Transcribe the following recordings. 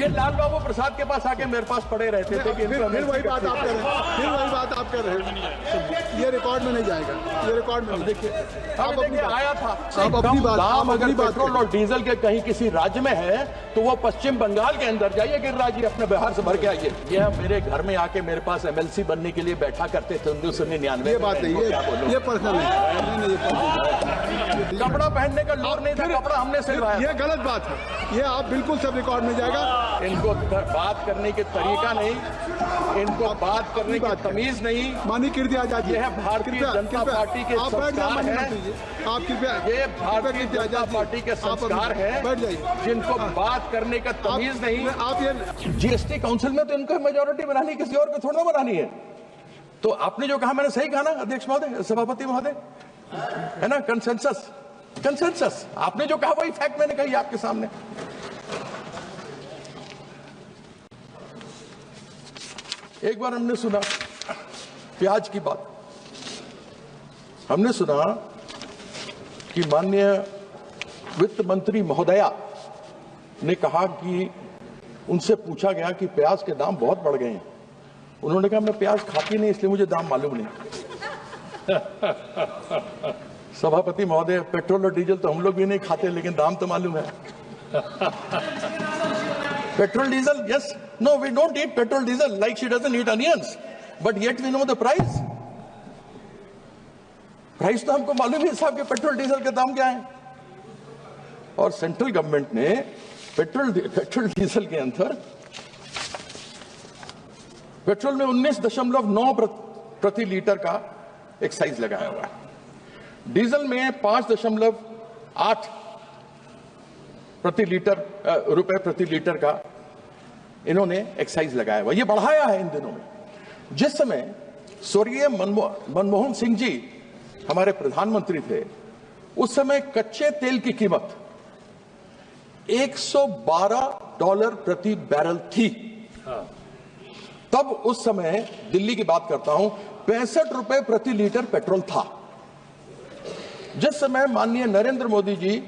ये लाल बाबू प्रसाद के पास आके मेरे पास पड़े रहते थे कि फिर वही बात आप कर रहे हैं, फिर वही बात आप कर रहे हैं। ये रिकॉर्ड में नहीं जाएगा, ये रिकॉर्ड में देखिए आप अपनी आया था। आप अपनी बात, दाम आप अगर अपनी बात पेट्रोल और डीजल के कहीं किसी राज्य में है तो वो पश्चिम बंगाल के अंदर जाइए, गिरिराज जी अपने बिहार से भर के आइए। ये मेरे घर में आके मेरे पास MLC बनने के लिए बैठा करते थे 1999। ये बात नहीं, ये पर्सनल है। कपड़ा पहनने का लोर नहीं था, कपड़ा हमने सिलवाया। ये गलत बात है, ये आप बिल्कुल सब रिकॉर्ड में जाएगा। इनको बात करने के तरीका नहीं, इनको बात करने की तमीज नहीं। माननीय कीर्ति आजाद, यह भारतीय जनता पार्टी के संस्कार है। आप कृपया, ये भारतीय जनता पार्टी के संस्कार है बैठ जाइए, जिनको बात करने का तमीज नहीं। आप ये GST काउंसिल में तो इनको मेजोरिटी बनानी, किसी और को थोड़ा बनानी है। तो आपने जो कहा मैंने सही कहा ना अध्यक्ष महोदय, सभापति महोदय, है ना? Consensus, consensus. आपने जो कहा वही फैक्ट मैंने कही आपके सामने। एक बार हमने सुना प्याज की बात, हमने सुना कि माननीय वित्त मंत्री महोदया ने कहा कि उनसे पूछा गया कि प्याज के दाम बहुत बढ़ गए हैं। उन्होंने कहा मैं प्याज खाती नहीं इसलिए मुझे दाम मालूम नहीं। सभापति महोदय, पेट्रोल और डीजल तो हम लोग भी नहीं खाते लेकिन दाम तो मालूम है। Petrol diesel, yes, no, we don't eat petrol diesel like she doesn't eat onions, but yet we know the price. Price तो हमको मालूम है साहब कि पेट्रोल डीजल के दाम क्या है। और सेंट्रल गवर्नमेंट ने पेट्रोल डीजल के अंदर पेट्रोल में 19.9 प्रति लीटर का एक्साइज लगाया हुआ है, डीजल में 5.8 रुपए प्रति लीटर का इन्होंने एक्साइज लगाया हुआ। ये बढ़ाया है इन दिनों में। जिस समय स्वर्गीय मनमोहन सिंह जी हमारे प्रधानमंत्री थे, उस समय कच्चे तेल की कीमत $112 प्रति बैरल थी। तब उस समय दिल्ली की बात करता हूं, 65 रुपए प्रति लीटर पेट्रोल था। जिस समय माननीय नरेंद्र मोदी जी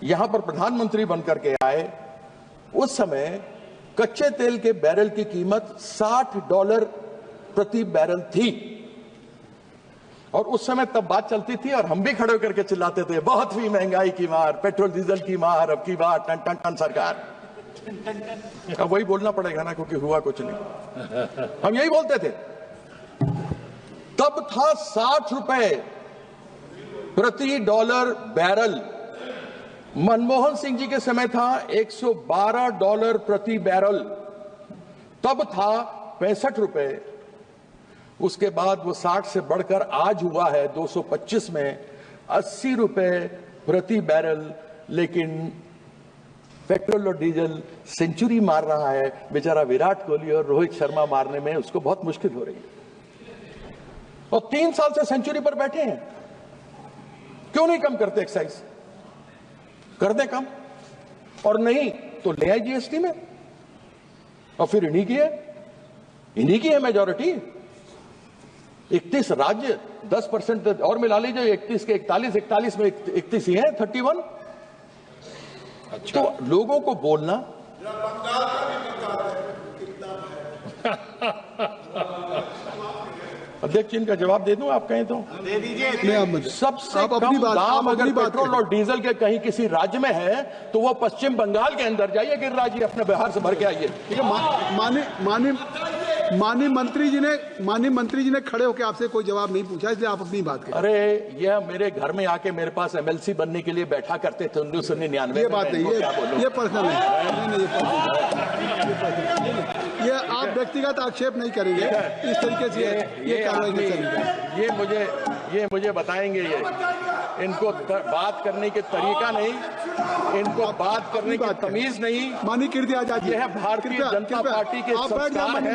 यहां पर प्रधानमंत्री बनकर के आए, उस समय कच्चे तेल के बैरल की कीमत $60 प्रति बैरल थी। और उस समय तब बात चलती थी और हम भी खड़े होकर के चिल्लाते थे, बहुत ही महंगाई की मार, पेट्रोल डीजल की मार, अब की बार टन टन टन सरकार। अब वही बोलना पड़ेगा ना, क्योंकि हुआ कुछ नहीं। हम यही बोलते थे। तब था 60 रुपए प्रति डॉलर बैरल। मनमोहन सिंह जी के समय था $112 प्रति बैरल। तब था 65 रुपए। उसके बाद वो 60 से बढ़कर आज हुआ है 225 में 80 रुपए प्रति बैरल। लेकिन पेट्रोल और डीजल सेंचुरी मार रहा है। बेचारा विराट कोहली और रोहित शर्मा मारने में उसको बहुत मुश्किल हो रही है। और 3 साल से सेंचुरी पर बैठे हैं। क्यों नहीं कम करते एक्साइज? कर दे कम, और नहीं तो ले आए GST में। और फिर इन्हीं की है मेजॉरिटी। 31 राज्य 10% और मिला लीजिए, 31 के 41 में 31 ही है, 31। अच्छा। तो लोगों को बोलना अध्यक्ष, इनका जवाब दे दूं? आप कहें तो दे दीजिए। सबसे कम दाम अगर पेट्रोल और डीजल के कहीं किसी राज्य में है तो वो पश्चिम बंगाल के अंदर जाइए, गिरिराज जी अपने बिहार से भर के आइए। माननीय मंत्री जी ने खड़े होकर आपसे कोई जवाब नहीं पूछा, इसलिए आप अपनी बात करें। अरे यह मेरे घर में आके मेरे पास MLC बनने के लिए बैठा करते थे 1999। ये बात नहीं, ये पर्सनल है। ये आप व्यक्तिगत आक्षेप नहीं करेंगे इस तरीके से। ये कार्रवाई नहीं चलेगी। ये मुझे बताएंगे। ये इनको बात करने के तरीका नहीं, इनको बात करने की तमीज नहीं। माननीय कीर्ति आजाद, यह भारतीय जनता पार्टी के संस्कार है।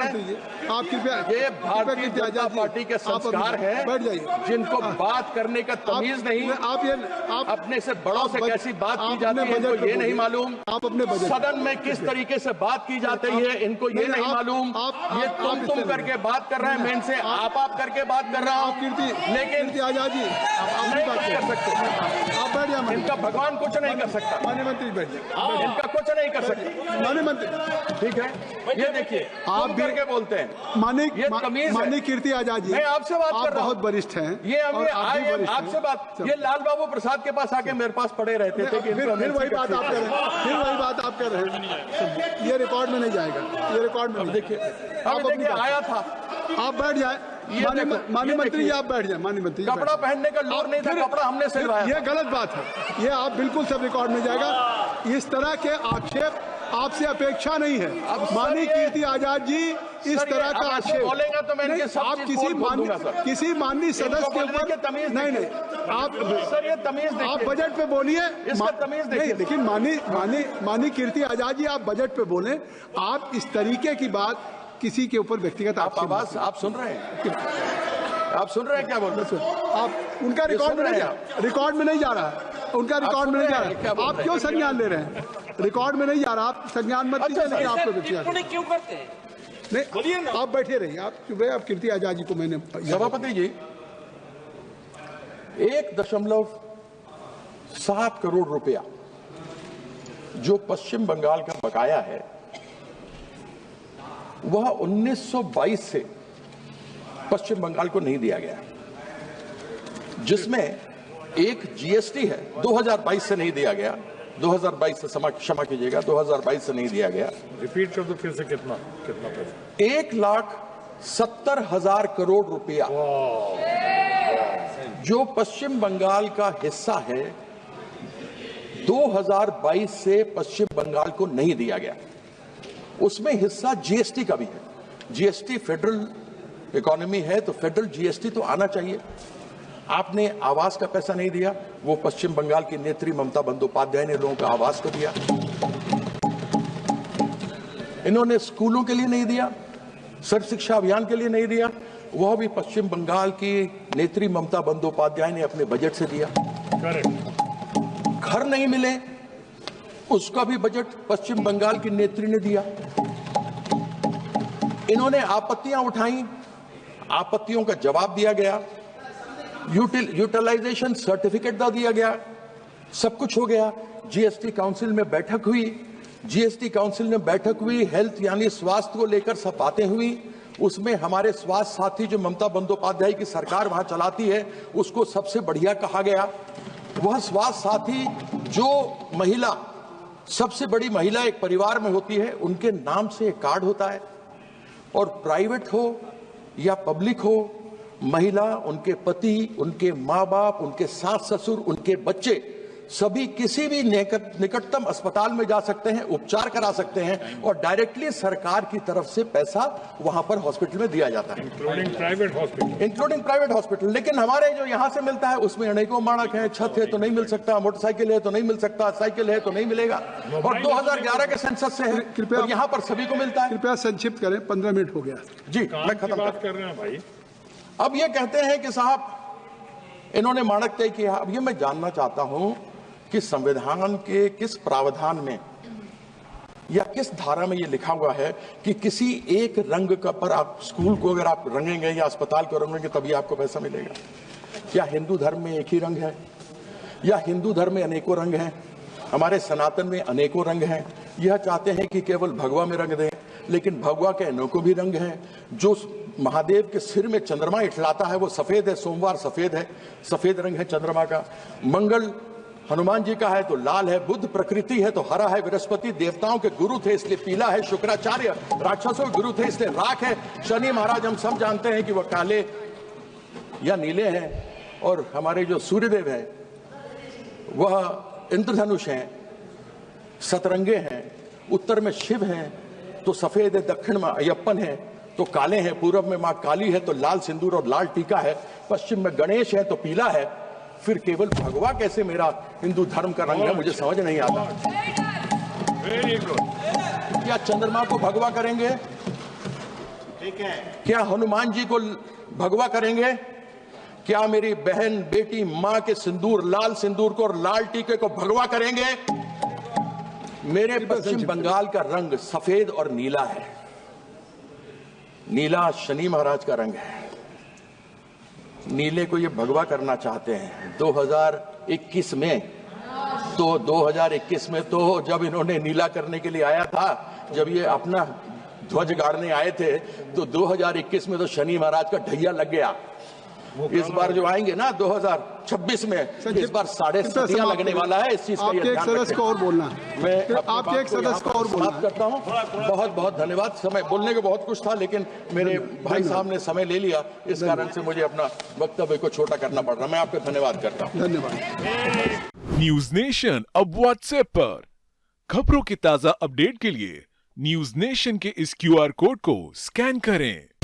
आप कृपया, ये भारतीय जनता पार्टी के संस्कार है। बैठ जाइए। जिनको बात करने का तमीज नहीं, आप अपने से बड़ों से कैसी बात की जाती है इनको ये नहीं मालूम। आप अपने सदन में किस तरीके से बात की जाती है इनको ये नहीं मालूम। ये तुम करके बात कर रहे हैं, मैं इनसे आप करके बात कर रहा हूँ। लेकिन आजाद जी नहीं कर सकते। आप बैठ जाइए। इनका भगवान कुछ नहीं कर कर सकता। माननीय मंत्री बैठ जाए, इनका कुछ नहीं कर सकता। माननीय मंत्री ठीक है, ये देखिए आप भी करके बोलते हैं। माननीय कीर्ति आजाद जी, मैं आपसे बात कर रहा हूं, बहुत वरिष्ठ हैं। ये आपसे बात, ये लाल बाबू प्रसाद के पास आके मेरे पास पड़े रहते थे कि फिर वही बात आप कर रहे हैं, फिर वही बात आप कर रहे हैं। ये रिकॉर्ड में नहीं जाएगा, ये रिकॉर्ड में देखिए आया था। आप बैठ जाए माननीय मंत्री जी, आप बैठ जाए। माननीय मंत्री जी, कपड़ा पहनने का लोर नहीं था, कपड़ा हमने सिलवाया। ये गलत बात है, ये आप बिल्कुल सब रिकॉर्ड में जाएगा। इस तरह के आक्षेप आपसे अपेक्षा नहीं है। माननीय कीर्ति आजाद जी, इस तरह का आक्षेप बोलेगा तो मैं आप किसी माननीय सदस्य के ऊपर नहीं, आप सर ये तमीज आप बजट पे बोलिए, इसका तमीज देखिए। लेकिन माननीय कीर्ति आजाद जी, आप बजट पे बोले, आप इस तरीके की बात किसी के ऊपर व्यक्तिगत आवाज आप सुन रहे हैं? आप सुन रहे हैं क्या बोल रहे हैं? आप उनका रिकॉर्ड में नहीं जा रहा है, उनका रिकॉर्ड में नहीं जा रहा है। आप क्यों संज्ञान ले रहे हैं? रिकॉर्ड में नहीं जा रहा, आप संज्ञान मत लीजिए। लेकिन आपको व्यक्तिगत क्यों करते हैं? नहीं, आप बैठे रहिए, आप चुप रहे। आप कीर्ति आजाद जी को मैंने सभापति जी 1.7 करोड़ रुपया जो पश्चिम बंगाल का बकाया है वह 1922 से पश्चिम बंगाल को नहीं दिया गया, जिसमें एक जीएसटी है 2022 से नहीं दिया गया। 2022 से क्षमा कीजिएगा, 2022 से नहीं दिया गया। रिपीट कर दो फिर से, कितना पैसा? 1,70,000 करोड़ रुपया जो पश्चिम बंगाल का हिस्सा है 2022 से पश्चिम बंगाल को नहीं दिया गया। उसमें हिस्सा जीएसटी का भी है। जीएसटी फेडरल इकोनॉमी है तो फेडरल जीएसटी तो आना चाहिए। आपने आवास का पैसा नहीं दिया, वो पश्चिम बंगाल की नेत्री ममता बंदोपाध्याय ने लोगों का आवास को दिया। इन्होंने स्कूलों के लिए नहीं दिया, सर्व शिक्षा अभियान के लिए नहीं दिया, वह भी पश्चिम बंगाल की नेत्री ममता बंदोपाध्याय ने अपने बजट से दिया। घर नहीं मिले, उसका भी बजट पश्चिम बंगाल की नेत्री ने दिया। इन्होंने आपत्तियां उठाई, आपत्तियों का जवाब दिया गया, यूटिलाइजेशन सर्टिफिकेट दिया गया, सब कुछ हो गया। जीएसटी काउंसिल में बैठक हुई, जीएसटी काउंसिल में बैठक हुई, हेल्थ यानी स्वास्थ्य को लेकर सब बातें हुई। उसमें हमारे स्वास्थ्य साथी जो ममता बंदोपाध्याय की सरकार वहां चलाती है उसको सबसे बढ़िया कहा गया। वह स्वास्थ्य साथी जो महिला, सबसे बड़ी महिला एक परिवार में होती है, उनके नाम से एक कार्ड होता है, और प्राइवेट हो या पब्लिक हो, महिला, उनके पति, उनके माँ बाप, उनके सास ससुर, उनके बच्चे सभी किसी भी निकटतम अस्पताल में जा सकते हैं, उपचार करा सकते हैं, और डायरेक्टली सरकार की तरफ से पैसा वहां पर हॉस्पिटल में दिया जाता है, इंक्लूडिंग प्राइवेट हॉस्पिटल। लेकिन हमारे जो यहां से मिलता है उसमें अनेकों मानक हैं। छत है तो नहीं मिल सकता, मोटरसाइकिल है तो नहीं मिल सकता, साइकिल है तो नहीं मिलेगा, और 2011 के सेंसस से है, कृपया यहाँ पर सभी को मिलता है। कृपया संक्षिप्त करें, 15 मिनट हो गया जी, मैं खत्म कर रहे हैं भाई। अब ये कहते हैं कि साहब इन्होंने मानक तय किया। अब ये मैं जानना चाहता हूं कि संविधान के किस प्रावधान में या किस धारा में ये लिखा हुआ है कि किसी एक रंग का पर आप स्कूल को अगर आप रंगेंगे या अस्पताल को रंगेंगे तभी आपको पैसा मिलेगा? क्या हिंदू धर्म में एक ही रंग है, या हिंदू धर्म में अनेकों रंग हैं? हमारे सनातन में अनेकों रंग हैं। यह चाहते हैं कि केवल भगवा में रंग दें, लेकिन भगवा के अनेकों भी रंग हैं। जो महादेव के सिर में चंद्रमा इठलाता है वो सफेद है, सोमवार सफेद है, सफेद रंग है चंद्रमा का। मंगल हनुमान जी का है तो लाल है, बुद्ध प्रकृति है तो हरा है, बृहस्पति देवताओं के गुरु थे इसलिए पीला है, शुक्राचार्य राक्षसों के गुरु थे इसलिए राख है, शनि महाराज हम सब जानते हैं कि वह काले या नीले हैं, और हमारे जो सूर्यदेव हैं वह इंद्रधनुष हैं, सतरंगे हैं। उत्तर में शिव हैं तो सफेद है, दक्षिण में अयप्पन है तो काले हैं, पूर्व में मां काली है तो लाल सिंदूर और लाल टीका है, पश्चिम में गणेश है तो पीला है। फिर केवल भगवा कैसे मेरा हिंदू धर्म का रंग है, मुझे समझ नहीं आता। क्या चंद्रमा को भगवा करेंगे? ठीक है। क्या हनुमान जी को भगवा करेंगे? क्या मेरी बहन, बेटी, मां के सिंदूर, लाल सिंदूर को और लाल टीके को भगवा करेंगे? मेरे पश्चिम बंगाल का रंग सफेद और नीला है। नीला शनि महाराज का रंग है, नीले को ये भगवा करना चाहते हैं। 2021 में तो 2021 में तो जब इन्होंने नीला करने के लिए आया था, जब ये अपना ध्वज गाड़ने आए थे, तो 2021 में तो शनि महाराज का ढैया लग गया। इस बार जो आएंगे ना 2026 में, इस बार 7.5 लगने वाला है। इस चीज का आपके एक सदस्य को और बोलना है। मैं आपके एक सदस्य को और बोलना बात करता हूँ। बहुत बहुत धन्यवाद। समय बोलने को बहुत कुछ था, लेकिन मेरे भाई साहब ने समय ले लिया, इस कारण से मुझे अपना वक्तव्य को छोटा करना पड़ रहा। मैं आपका धन्यवाद करता हूँ। धन्यवाद। न्यूज नेशन अब व्हाट्सएप पर खबरों की ताजा अपडेट के लिए न्यूज नेशन के इस QR कोड को स्कैन करें।